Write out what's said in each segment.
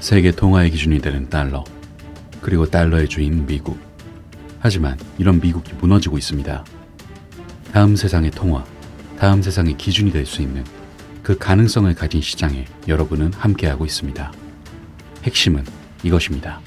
세계 통화의 기준이 되는 달러, 그리고 달러의 주인 미국. 하지만 이런 미국이 무너지고 있습니다. 다음 세상의 통화, 다음 세상의 기준이 될 수 있는 그 가능성을 가진 시장에 여러분은 함께하고 있습니다. 핵심은 이것입니다.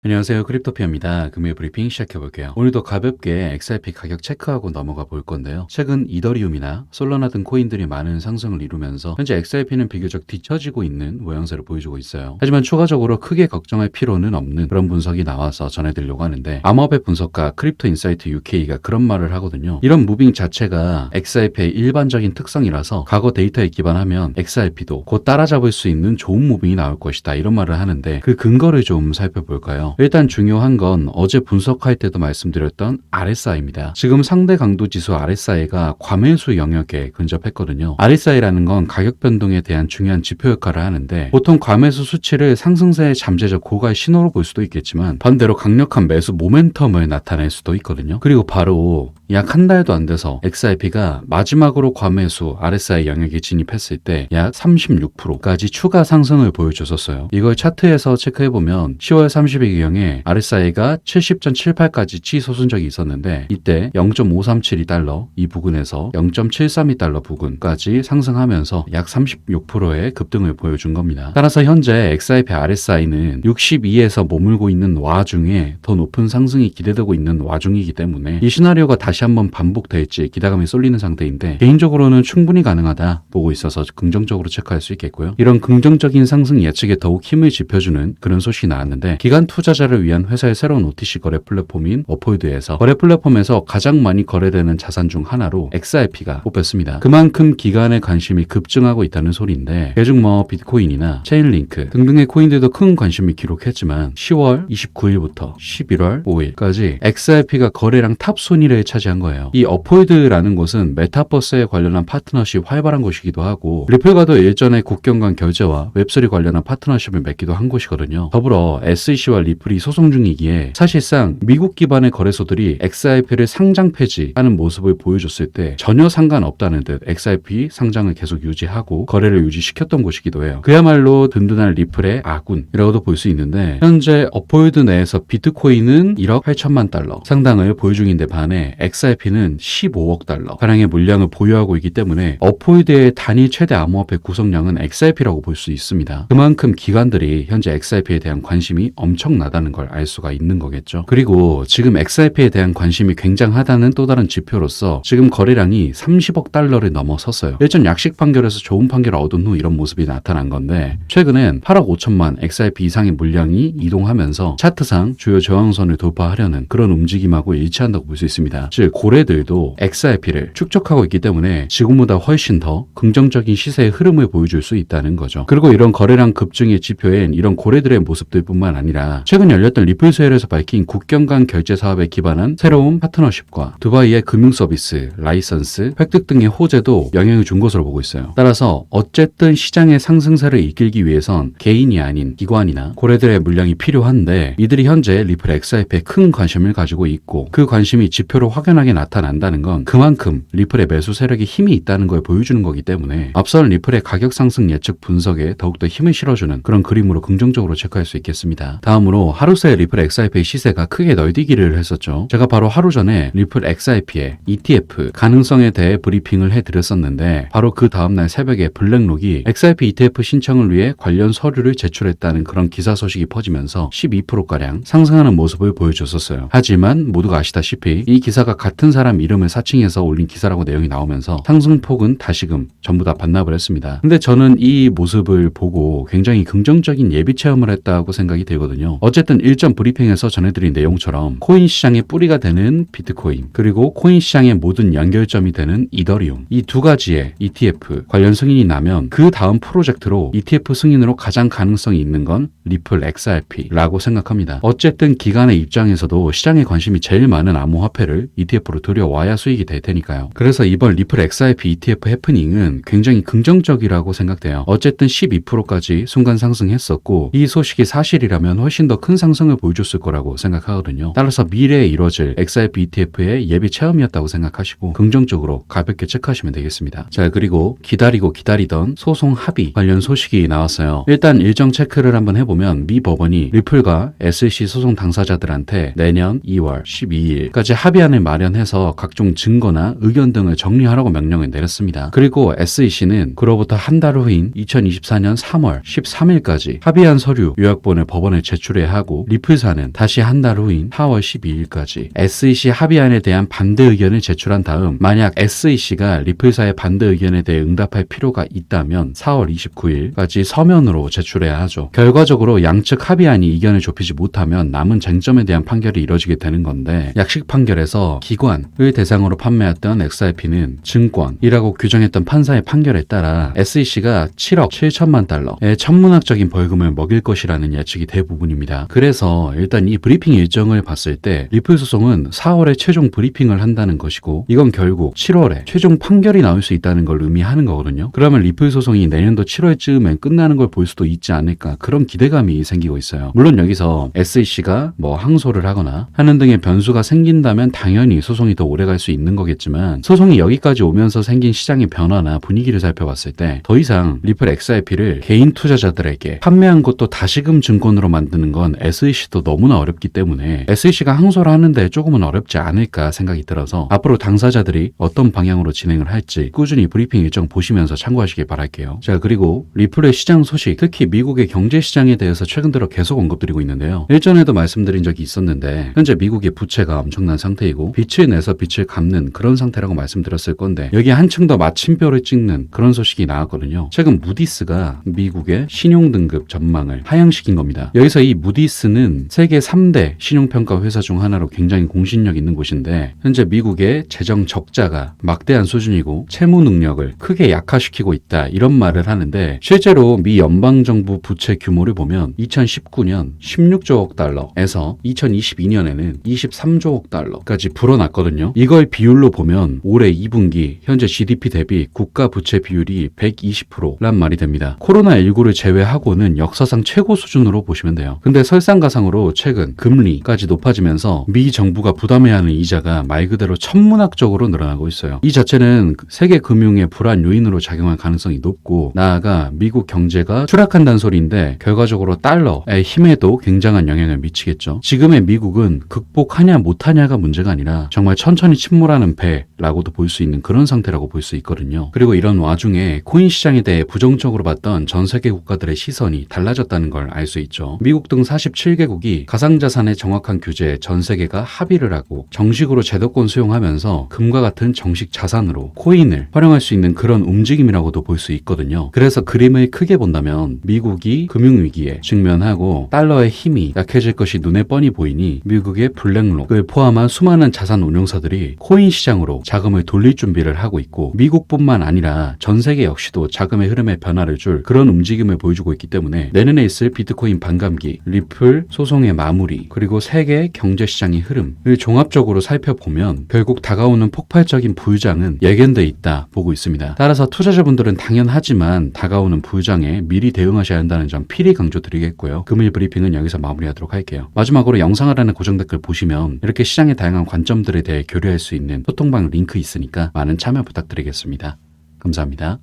안녕하세요. 크립토피아입니다. 금요일 브리핑 시작해볼게요. 오늘도 가볍게 XRP 가격 체크하고 넘어가 볼 건데요. 최근 이더리움이나 솔라나 등 코인들이 많은 상승을 이루면서 현재 XRP는 비교적 뒤처지고 있는 모양새를 보여주고 있어요. 하지만 추가적으로 크게 걱정할 필요는 없는 그런 분석이 나와서 전해드리려고 하는데, 암호화폐 분석가 크립토인사이트 UK가 그런 말을 하거든요. 이런 무빙 자체가 XRP의 일반적인 특성이라서 과거 데이터에 기반하면 XRP도 곧 따라잡을 수 있는 좋은 무빙이 나올 것이다, 이런 말을 하는데 그 근거를 좀 살펴볼까요? 일단 중요한 건 어제 분석할 때도 말씀드렸던 RSI입니다. 지금 상대 강도 지수 RSI가 과매수 영역에 근접했거든요. RSI라는 건 가격 변동에 대한 중요한 지표 역할을 하는데, 보통 과매수 수치를 상승세의 잠재적 고갈 신호로 볼 수도 있겠지만 반대로 강력한 매수 모멘텀을 나타낼 수도 있거든요. 그리고 바로 약 한 달도 안 돼서 XRP가 마지막으로 과매수 RSI 영역에 진입했을 때 약 36%까지 추가 상승을 보여줬었어요. 이걸 차트에서 체크해보면 10월 30일경에 RSI가 70.78까지 치솟은 적이 있었는데, 이때 0.5372달러 이 부근에서 0.732달러 부근까지 상승하면서 약 36%의 급등을 보여준 겁니다. 따라서 현재 XRP RSI는 62에서 머물고 있는 와중에 더 높은 상승이 기대되고 있는 와중이기 때문에 이 시나리오가 다시 한번 반복될지 기대감이 쏠리는 상태인데, 개인적으로는 충분히 가능하다 보고 있어서 긍정적으로 체크할 수 있겠고요. 이런 긍정적인 상승 예측에 더욱 힘을 짚어주는 그런 소식이 나왔는데, 기관 투자자를 위한 회사의 새로운 OTC 거래 플랫폼인 어포이드에서 거래 플랫폼에서 가장 많이 거래되는 자산 중 하나로 XRP가 뽑혔습니다. 그만큼 기관의 관심이 급증하고 있다는 소리인데, 그중 비트코인이나 체인링크 등등의 코인들도 큰 관심을 기록했지만 10월 29일부터 11월 5일까지 XRP가 거래량 탑 순위를 차지한 거예요. 이 어포이드라는 곳은 메타버스에 관련한 파트너십 활발한 곳이기도 하고, 리플과도 일전에 국경 간 결제와 웹3 관련한 파트너십을 맺기도 한 곳이거든요. 더불어 SEC와 리플이 소송 중이기에 사실상 미국 기반의 거래소들이 XRP를 상장 폐지하는 모습을 보여줬을 때 전혀 상관없다는 듯 XRP 상장을 계속 유지하고 거래를 유지시켰던 곳이기도 해요. 그야말로 든든한 리플의 아군이라고도 볼 수 있는데, 현재 어포이드 내에서 비트코인은 1억 8천만 달러 상당을 보유 중인데 반해 XRP는 15억 달러 가량의 물량을 보유하고 있기 때문에 어포이드의 단일 최대 암호화폐 구성량은 XRP라고 볼 수 있습니다. 그만큼 기관들이 현재 XRP에 대한 관심이 엄청나다는 걸 알 수가 있는 거겠죠. 그리고 지금 XRP에 대한 관심이 굉장하다는 또 다른 지표로서 지금 거래량이 30억 달러를 넘어섰어요. 일전 약식 판결에서 좋은 판결을 얻은 후 이런 모습이 나타난 건데, 최근엔 8억 5천만 XRP 이상의 물량이 이동하면서 차트상 주요 저항선을 돌파하려는 그런 움직임하고 일치한다고 볼 수 있습니다. 즉 고래들도 XRP를 축적하고 있기 때문에 지금보다 훨씬 더 긍정적인 시세의 흐름을 보여줄 수 있다는 거죠. 그리고 이런 거래량 급증의 지표엔 이런 고래들의 모습들뿐만 아니라 최근 열렸던 리플 세일에서 밝힌 국경 간 결제 사업에 기반한 새로운 파트너십과 두바이의 금융 서비스, 라이선스, 획득 등의 호재도 영향을 준 것으로 보고 있어요. 따라서 어쨌든 시장의 상승세를 이끌기 위해선 개인이 아닌 기관이나 고래들의 물량이 필요한데, 이들이 현재 리플 XRP에 큰 관심을 가지고 있고 그 관심이 지표로 확연하게 나타난다는 건 그만큼 리플의 매수 세력에 힘이 있다는 걸 보여주는 거기 때문에 앞선 리플의 가격 상승 예측 분석에 더욱더 힘을 실어주는 그런 그림으로 긍정적으로 체크할 수 있겠습니다. 다음으로 하루 새 리플 XRP의 시세가 크게 널뛰기를 했었죠. 제가 바로 하루 전에 리플 XRP의 ETF 가능성에 대해 브리핑을 해드렸었는데, 바로 그 다음날 새벽에 블랙록이 XRP ETF 신청을 위해 관련 서류를 제출했다는 그런 기사 소식이 퍼지면서 12%가량 상승하는 모습을 보여줬었어요. 하지만 모두가 아시다시피 이 기사가 같은 사람 이름을 사칭해서 올린 기사라고 내용이 나오면서 상승폭은 다시금 전부 다 반납을 했습니다. 근데 저는 이 모습을 보고 굉장히 긍정적인 예비 체험을 했다고 생각이 들거든요. 어쨌든 일전 브리핑에서 전해드린 내용처럼 코인 시장의 뿌리가 되는 비트코인, 그리고 코인 시장의 모든 연결점이 되는 이더리움, 이 두 가지의 ETF 관련 승인이 나면 그 다음 프로젝트로 ETF 승인으로 가장 가능성이 있는 건 리플 XRP라고 생각합니다. 어쨌든 기관의 입장에서도 시장에 관심이 제일 많은 암호화폐를 ETF ETF로 들여와야 수익이 될 테니까요. 그래서 이번 리플 XRP ETF 해프닝은 굉장히 긍정적이라고 생각돼요. 어쨌든 12%까지 순간 상승했었고 이 소식이 사실이라면 훨씬 더 큰 상승을 보여줬을 거라고 생각하거든요. 따라서 미래에 이뤄질 XRP ETF의 예비 체험이었다고 생각하시고 긍정적으로 가볍게 체크하시면 되겠습니다. 자, 그리고 기다리고 기다리던 소송 합의 관련 소식이 나왔어요. 일단 일정 체크를 한번 해보면 미 법원이 리플과 SEC 소송 당사자들한테 내년 2월 12일까지 합의안을 마련해서 각종 증거나 의견 등을 정리하라고 명령을 내렸습니다. 그리고 SEC는 그로부터 한 달 후인 2024년 3월 13일까지 합의안 서류 요약본을 법원에 제출해야 하고 리플사는 다시 한 달 후인 4월 12일까지 SEC 합의안에 대한 반대 의견을 제출한 다음 만약 SEC가 리플사의 반대 의견에 대해 응답할 필요가 있다면 4월 29일까지 서면으로 제출해야 하죠. 결과적으로 양측 합의안이 이견을 좁히지 못하면 남은 쟁점에 대한 판결이 이뤄지게 되는 건데 약식 판결에서 기관을 대상으로 판매했던 XRP는 증권이라고 규정했던 판사의 판결에 따라 SEC가 7억 7천만 달러의 천문학적인 벌금을 먹일 것이라는 예측이 대부분입니다. 그래서 일단 이 브리핑 일정을 봤을 때 리플 소송은 4월에 최종 브리핑을 한다는 것이고 이건 결국 7월에 최종 판결이 나올 수 있다는 걸 의미하는 거거든요. 그러면 리플 소송이 내년도 7월쯤에 끝나는 걸 볼 수도 있지 않을까 그런 기대감이 생기고 있어요. 물론 여기서 SEC가 뭐 항소를 하거나 하는 등의 변수가 생긴다면 당연히 소송이 더 오래 갈 수 있는 거겠지만 소송이 여기까지 오면서 생긴 시장의 변화나 분위기를 살펴봤을 때 더 이상 리플 XRP를 개인 투자자들에게 판매한 것도 다시금 증권으로 만드는 건 SEC도 너무나 어렵기 때문에 SEC가 항소를 하는데 조금은 어렵지 않을까 생각이 들어서 앞으로 당사자들이 어떤 방향으로 진행을 할지 꾸준히 브리핑 일정 보시면서 참고하시길 바랄게요. 자, 그리고 리플의 시장 소식, 특히 미국의 경제 시장에 대해서 최근 들어 계속 언급드리고 있는데요. 일전에도 말씀드린 적이 있었는데 현재 미국의 부채가 엄청난 상태이고 빚을 내서 빚을 갚는 그런 상태라고 말씀드렸을 건데 여기에 한층 더 마침표를 찍는 그런 소식이 나왔거든요. 최근 무디스가 미국의 신용등급 전망을 하향시킨 겁니다. 여기서 이 무디스는 세계 3대 신용평가 회사 중 하나로 굉장히 공신력 있는 곳인데 현재 미국의 재정 적자가 막대한 수준이고 채무 능력을 크게 약화시키고 있다 이런 말을 하는데 실제로 미 연방정부 부채 규모를 보면 2019년 16조억 달러에서 2022년에는 23조억 달러까지 불어났거든요. 이걸 비율로 보면 올해 2분기 현재 GDP 대비 국가 부채 비율이 120%란 말이 됩니다. 코로나19를 제외하고는 역사상 최고 수준으로 보시면 돼요. 근데 설상가상으로 최근 금리까지 높아지면서 미 정부가 부담해야 하는 이자가 말 그대로 천문학적으로 늘어나고 있어요. 이 자체는 세계 금융의 불안 요인으로 작용할 가능성이 높고 나아가 미국 경제가 추락한다는 소리인데 결과적으로 달러의 힘에도 굉장한 영향을 미치겠죠. 지금의 미국은 극복하냐 못하냐가 문제가 아니라 정말 천천히 침몰하는 배라고도 볼 수 있는 그런 상태라고 볼 수 있거든요. 그리고 이런 와중에 코인 시장에 대해 부정적으로 봤던 전 세계 국가들의 시선이 달라졌다는 걸 알 수 있죠. 미국 등 47개국이 가상자산의 정확한 규제에 전 세계가 합의를 하고 정식으로 제도권 수용하면서 금과 같은 정식 자산으로 코인을 활용할 수 있는 그런 움직임이라고도 볼 수 있거든요. 그래서 그림을 크게 본다면 미국이 금융위기에 직면하고 달러의 힘이 약해질 것이 눈에 뻔히 보이니 미국의 블랙록을 포함한 수많은 자산 운용사들이 코인 시장으로 자금을 돌릴 준비를 하고 있고 미국뿐만 아니라 전 세계 역시도 자금의 흐름에 변화를 줄 그런 움직임을 보여주고 있기 때문에 내년에 있을 비트코인 반감기, 리플 소송의 마무리, 그리고 세계 경제 시장의 흐름을 종합적으로 살펴보면 결국 다가오는 폭발적인 불장은 예견돼 있다 보고 있습니다. 따라서 투자자분들은 당연하지만 다가오는 불장에 미리 대응하셔야 한다는 점 필히 강조드리겠고요. 금일 브리핑은 여기서 마무리하도록 할게요. 마지막으로 영상 아래의 고정 댓글 보시면 이렇게 시장의 다양한 관점들에 대해 교류할 수 있는 소통방 링크 있으니까 많은 참여 부탁드리겠습니다. 감사합니다.